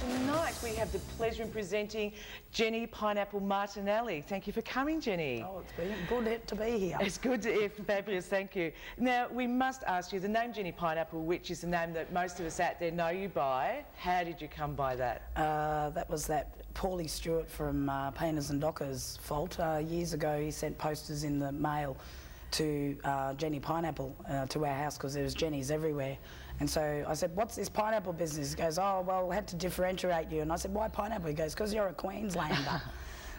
Tonight we have the pleasure in presenting Jenny Pineapple Martinelli. Thank you for coming, Jenny. Oh, it's been good to be here. It's good to hear. Fabulous, thank you. Now, we must ask you, the name Jenny Pineapple, which is the name that most of us out there know you by, how did you come by that? That was that Paulie Stewart from Painters and Dockers' fault. Years ago, he sent posters in the mail to Jenny Pineapple to our house because there was Jennies everywhere. And so I said, what's this pineapple business? He goes, oh, well, I had to differentiate you. And I said, why pineapple? He goes, because you're a Queenslander.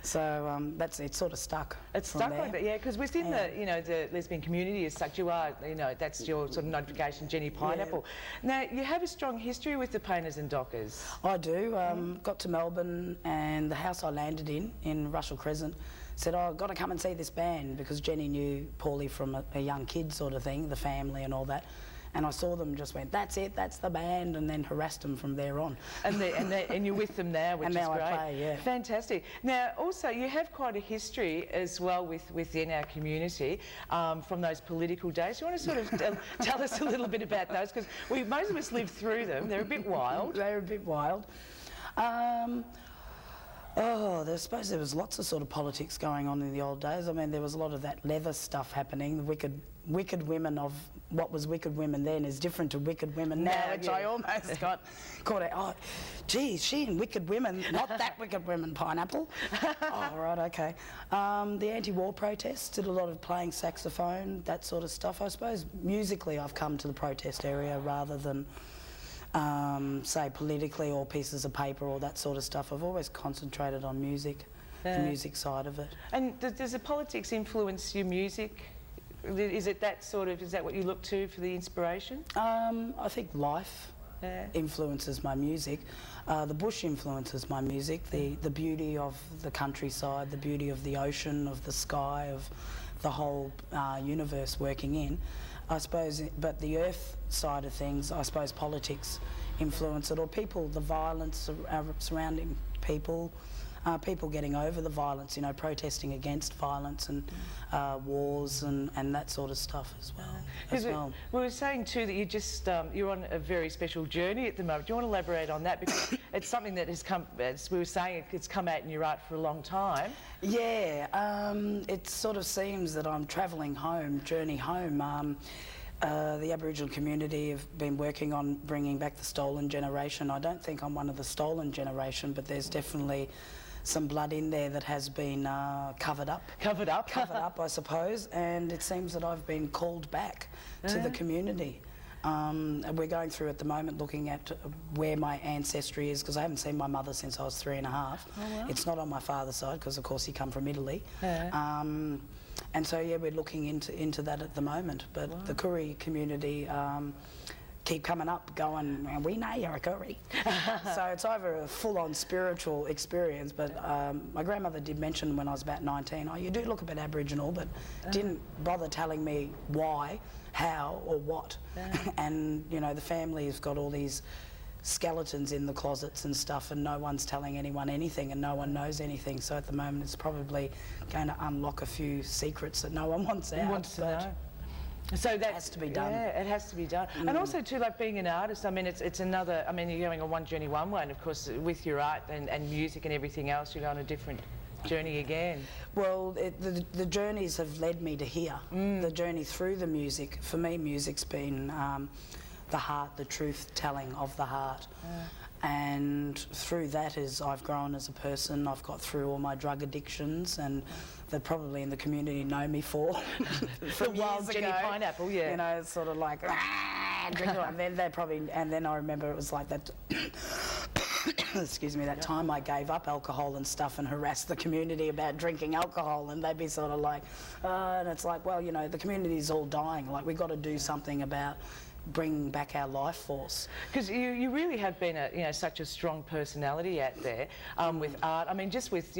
So that's it. Sort of stuck. It's stuck like that, yeah. Because within the the lesbian community as such, you are that's your sort of notification, Jenny Pineapple. Yeah. Now you have a strong history with the Painters and Dockers. I do. Got to Melbourne, and the house I landed in Russell Crescent said, oh, I've got to come and see this band, because Jenny knew Paulie from a young kid sort of thing, the family and all that. And I saw them, just went, that's it, that's the band, and then harassed them from there on. And you're with them now, which is great. And now I play, yeah. Fantastic. Now, also, you have quite a history as well within our community from those political days. You want to sort of tell us a little bit about those? Because most of us lived through them. They're a bit wild. They're a bit wild. I suppose there was lots of sort of politics going on in the old days. I mean, there was a lot of that leather stuff happening. The wicked women of what was wicked women then is different to wicked women now, which I almost got caught out. Oh, geez, she and wicked women, not that wicked women, Pineapple. Oh, right, okay. The anti-war protests, did a lot of playing saxophone, that sort of stuff. I suppose musically I've come to the protest area rather than say politically or pieces of paper or that sort of stuff. I've always concentrated on music, the music side of it. And does the politics influence your music? Is that what you look to for the inspiration? I think life influences my music. The bush influences my music. The beauty of the countryside, the beauty of the ocean, of the sky, of the whole universe working in. I suppose, but the earth side of things, I suppose politics influence it, or people, the violence surrounding people, people getting over the violence, protesting against violence and wars and that sort of stuff as well. We were saying too that you just you're on a very special journey at the moment. Do you want to elaborate on that, because it's something that has come, as we were saying, it's come out in your art for a long time. Yeah, it sort of seems that I'm travelling home, journey home. The Aboriginal community have been working on bringing back the stolen generation. I don't think I'm one of the stolen generation, but there's definitely some blood in there that has been covered up. Covered up, I suppose, and it seems that I've been called back to the community. We're going through at the moment looking at where my ancestry is, because I haven't seen my mother since I was 3.5. Oh, wow. It's not on my father's side, because of course he come from Italy. And so yeah, we're looking into that at the moment. But the Koori community keep coming up going, we know you're a Koori. So it's either a full-on spiritual experience, but my grandmother did mention when I was about 19, oh, you do look a bit Aboriginal, but didn't bother telling me why, how or what. And the family has got all these skeletons in the closets and stuff, and no one's telling anyone anything, and no one knows anything. So at the moment it's probably going to unlock a few secrets that no one wants out. Wants to know. So that has to be done. Yeah, it has to be done. And also too, like being an artist, I mean, it's another, I mean, you're going on one journey one way, and of course with your art and music and everything else, you're on a different journey again. Well, the journeys have led me to here. The journey through the music, for me, music's been the heart, the truth-telling of the heart. And through that I've grown as a person. I've got through all my drug addictions, and that probably in the community know me for from years ago. Jenny Pineapple, yeah. It's sort of like, drink it. And then I remember it was like that. excuse me, that time I gave up alcohol and stuff and harassed the community about drinking alcohol, and they'd be sort of like, and it's like, well, you know, the community's all dying. Like, we've got to do something about bringing back our life force. Because you really have been such a strong personality out there with art. I mean, just with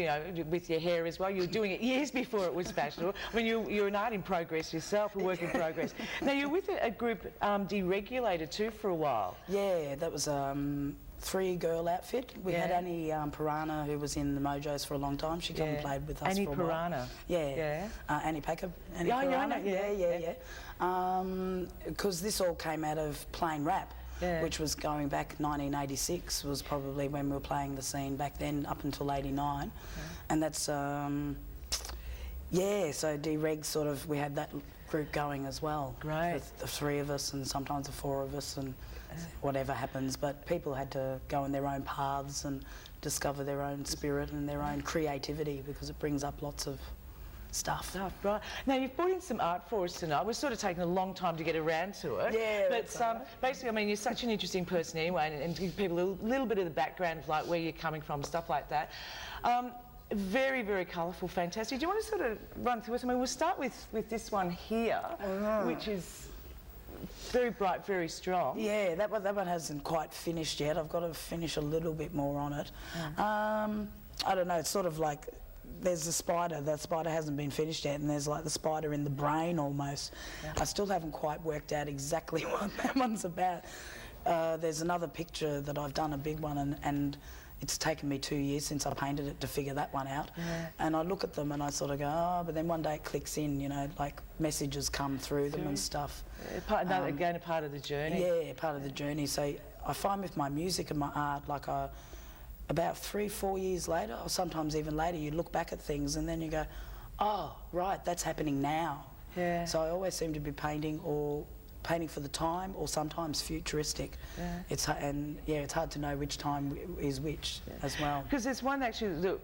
with your hair as well. You were doing it years before it was fashionable. I mean, you're an art in progress yourself, a work in progress. Now you're with a group Deregulator too for a while. Yeah, that was 3-girl outfit. We had Annie Piranha, who was in the Mojos for a long time. She came and played with us Annie for a while. Piranha. Yeah. Annie Packer. Annie Piranha. Yeah. Because this all came out of plain rap, which was going back 1986 was probably when we were playing the scene back then up until 89. And that's, so Dereg sort of, we had that group going as well. Great. With the 3 of us and sometimes the 4 of us and whatever happens, but people had to go in their own paths and discover their own spirit and their own creativity, because it brings up lots of stuff. Right. Now you've brought in some art for us tonight. We're sort of taking a long time to get around to it. Yeah. But basically, I mean, you're such an interesting person anyway, and give people a little bit of the background of like where you're coming from, stuff like that. Very, very colourful, fantastic. Do you want to sort of run through us? I mean, we'll start with this one here, which is very bright, very strong. Yeah, that one hasn't quite finished yet. I've got to finish a little bit more on it. I don't know, it's sort of like there's the spider. That spider hasn't been finished yet, and there's like the spider in the brain almost. I still haven't quite worked out exactly what that one's about. There's another picture that I've done, a big one, and it's taken me 2 years since I painted it to figure that one out. And I look at them and I sort of go, oh, but then one day it clicks in, you know, like messages come through them and stuff. Again, a part of the journey. Yeah, part of the journey. So I find with my music and my art, like about 3-4 years later, or sometimes even later, you look back at things and then you go, oh, right, that's happening now. Yeah. So I always seem to be painting for the time, or sometimes futuristic. It's hard to know which time is which as well. Because there's one actually that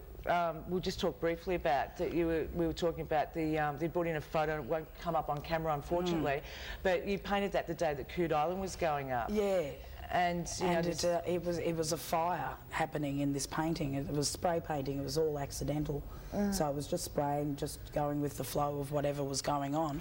we'll just talk briefly about that we were talking about. They brought in a photo. It won't come up on camera, unfortunately, but you painted that the day that Coode Island was going up. Yeah. And it was a fire happening in this painting. It was spray painting. It was all accidental. So I was just spraying, just going with the flow of whatever was going on.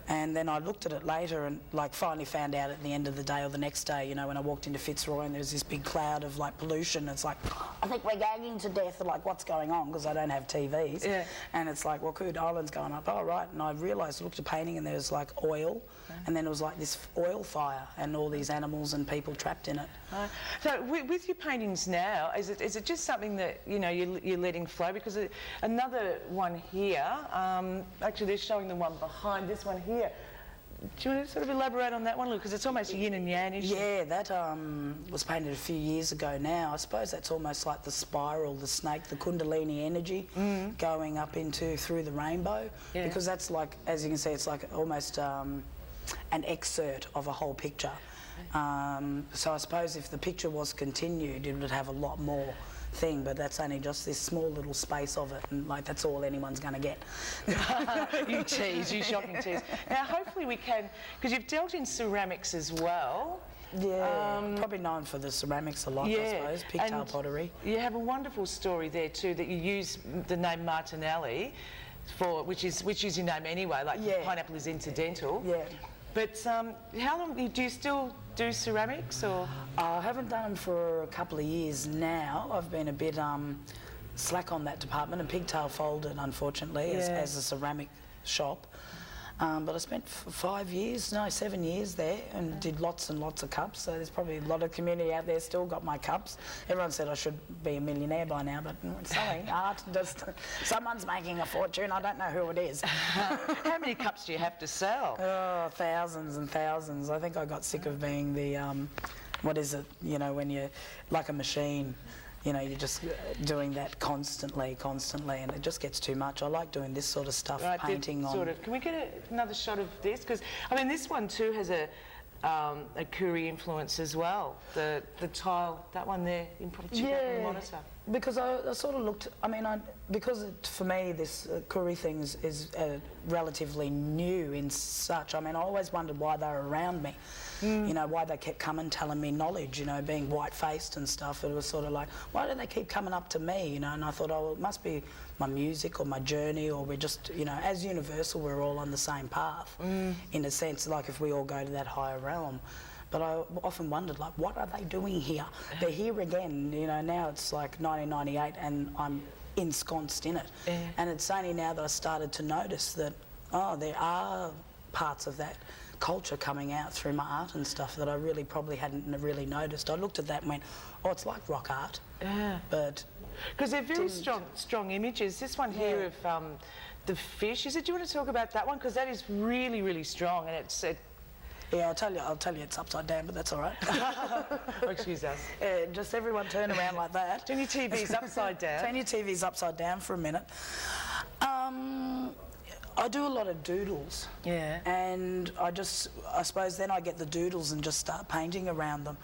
And then I looked at it later and like finally found out at the end of the day or the next day, you know, when I walked into Fitzroy and there was this big cloud of like pollution. It's like, I think we're gagging to death. Like, what's going on? Because I don't have TVs. Yeah. And it's like, well, Coode Island's going up. Oh, right. And I realised, looked at painting and there was like oil. And then it was like this oil fire and all these animals and people trapped in it. So with your paintings now, is it just something that, you know, you're letting flow? Because another one here, actually they're showing the one behind this one here. Do you want to sort of elaborate on that one, Luke? Because it's almost yin and yang-ish. Yeah, that was painted a few years ago now. I suppose that's almost like the spiral, the snake, the Kundalini energy going up through the rainbow. Yeah. Because that's like, as you can see, it's like almost an excerpt of a whole picture. So I suppose if the picture was continued, it would have a lot more thing, but that's only just this small little space of it, and like that's all anyone's going to get. You tease, you shocking tease. Now hopefully we can, because you've dealt in ceramics as well. Yeah, probably known for the ceramics a lot, I suppose, pigtail pottery. You have a wonderful story there too, that you use the name Martinelli for, which is your name anyway, like pineapple is incidental. Yeah. But how long, do you still do ceramics or? I haven't done them for a couple of years now. I've been a bit slack on that department, and Pigtail folded, unfortunately, as a ceramic shop. But I spent 7 years there and did lots and lots of cups. So there's probably a lot of community out there still got my cups. Everyone said I should be a millionaire by now, but selling art, someone's making a fortune. I don't know who it is. How many cups do you have to sell? Oh, thousands and thousands. I think I got sick of being the, what is it, you know, when you're like a machine. You know, you're just doing that constantly, and it just gets too much. I like doing this sort of stuff, painting on. Can we get another shot of this? Because I mean, this one too has a Kuri influence as well. The tile, that one there, in the monitor. Because I sort of looked, I mean, for me this Kuri thing is relatively new in such, I mean, I always wondered why they were around me, you know, why they kept coming telling me knowledge, you know, being white-faced and stuff. It was sort of like, why do they keep coming up to me, you know? And I thought, oh, well, it must be my music or my journey, or we're just, you know, as Universal, we're all on the same path, in a sense, like if we all go to that higher realm. But I often wondered, like, what are they doing here? They're here again, you know, now it's like 1998 and I'm ensconced in it. And it's only now that I started to notice that, oh, there are parts of that culture coming out through my art and stuff that I really probably hadn't really noticed. I looked at that and went, oh, it's like rock art. But... Because they're very strong images. This one here of the fish, do you want to talk about that one? Because that is really, really strong, and it's... Yeah, I'll tell you it's upside down, but that's all right. Oh, excuse us. Just everyone turn around like that. Turn your TV's upside down. Turn your TV's upside down for a minute. I do a lot of doodles. Yeah. And I suppose then I get the doodles and just start painting around them.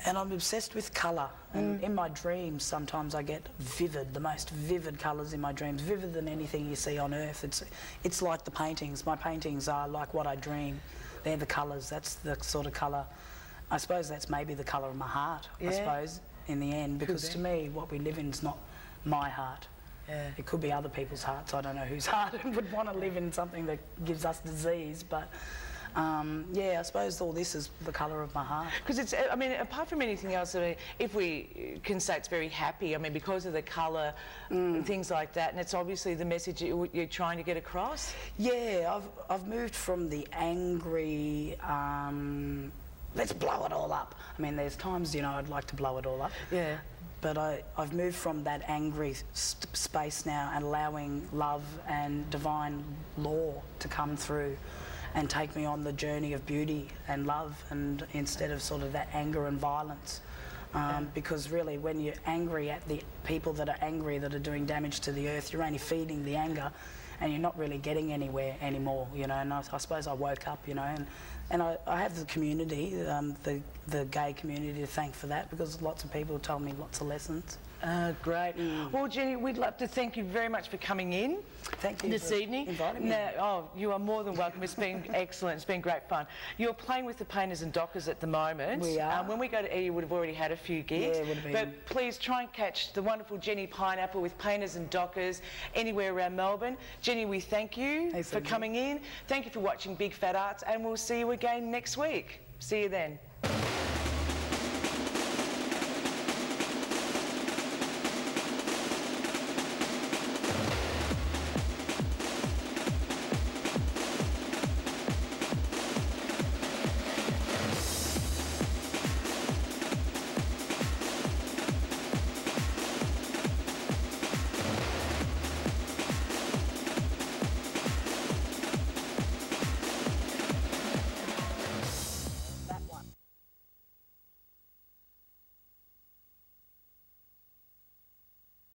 And I'm obsessed with colour. And in my dreams, sometimes I get vivid, the most vivid colours in my dreams, vivid than anything you see on Earth. It's like the paintings. My paintings are like what I dream. They're the colours. That's the sort of colour. I suppose that's maybe the colour of my heart, I suppose, in the end. Because to me, what we live in is not my heart. It could be other people's hearts. I don't know whose heart would want to live in something that gives us disease, but... yeah, I suppose all this is the colour of my heart. Because it's, I mean, apart from anything else, I mean, if we can say it's very happy, I mean, because of the colour and things like that, and it's obviously the message you're trying to get across? Yeah, I've moved from the angry, let's blow it all up. I mean, there's times, you know, I'd like to blow it all up. Yeah. But I've moved from that angry space now and allowing love and divine law to come through and take me on the journey of beauty and love, and instead of sort of that anger and violence. Because really, when you're angry at the people that are angry, that are doing damage to the earth, you're only feeding the anger and you're not really getting anywhere anymore, you know. And I suppose I woke up, you know, and I have the community, the gay community to thank for that, because lots of people told me lots of lessons. Great. Well, Jenny, we'd love to thank you very much for coming in this evening. Inviting me. You are more than welcome. It's been excellent. It's been great fun. You're playing with the Painters and Dockers at the moment. We are. When we go to E, you would have already had a few gigs. Yeah, would have been. But please try and catch the wonderful Jenny Pineapple with Painters and Dockers anywhere around Melbourne. Jenny, we thank you for coming in. Thank you for watching Big Fat Arts, and we'll see you again next week. See you then.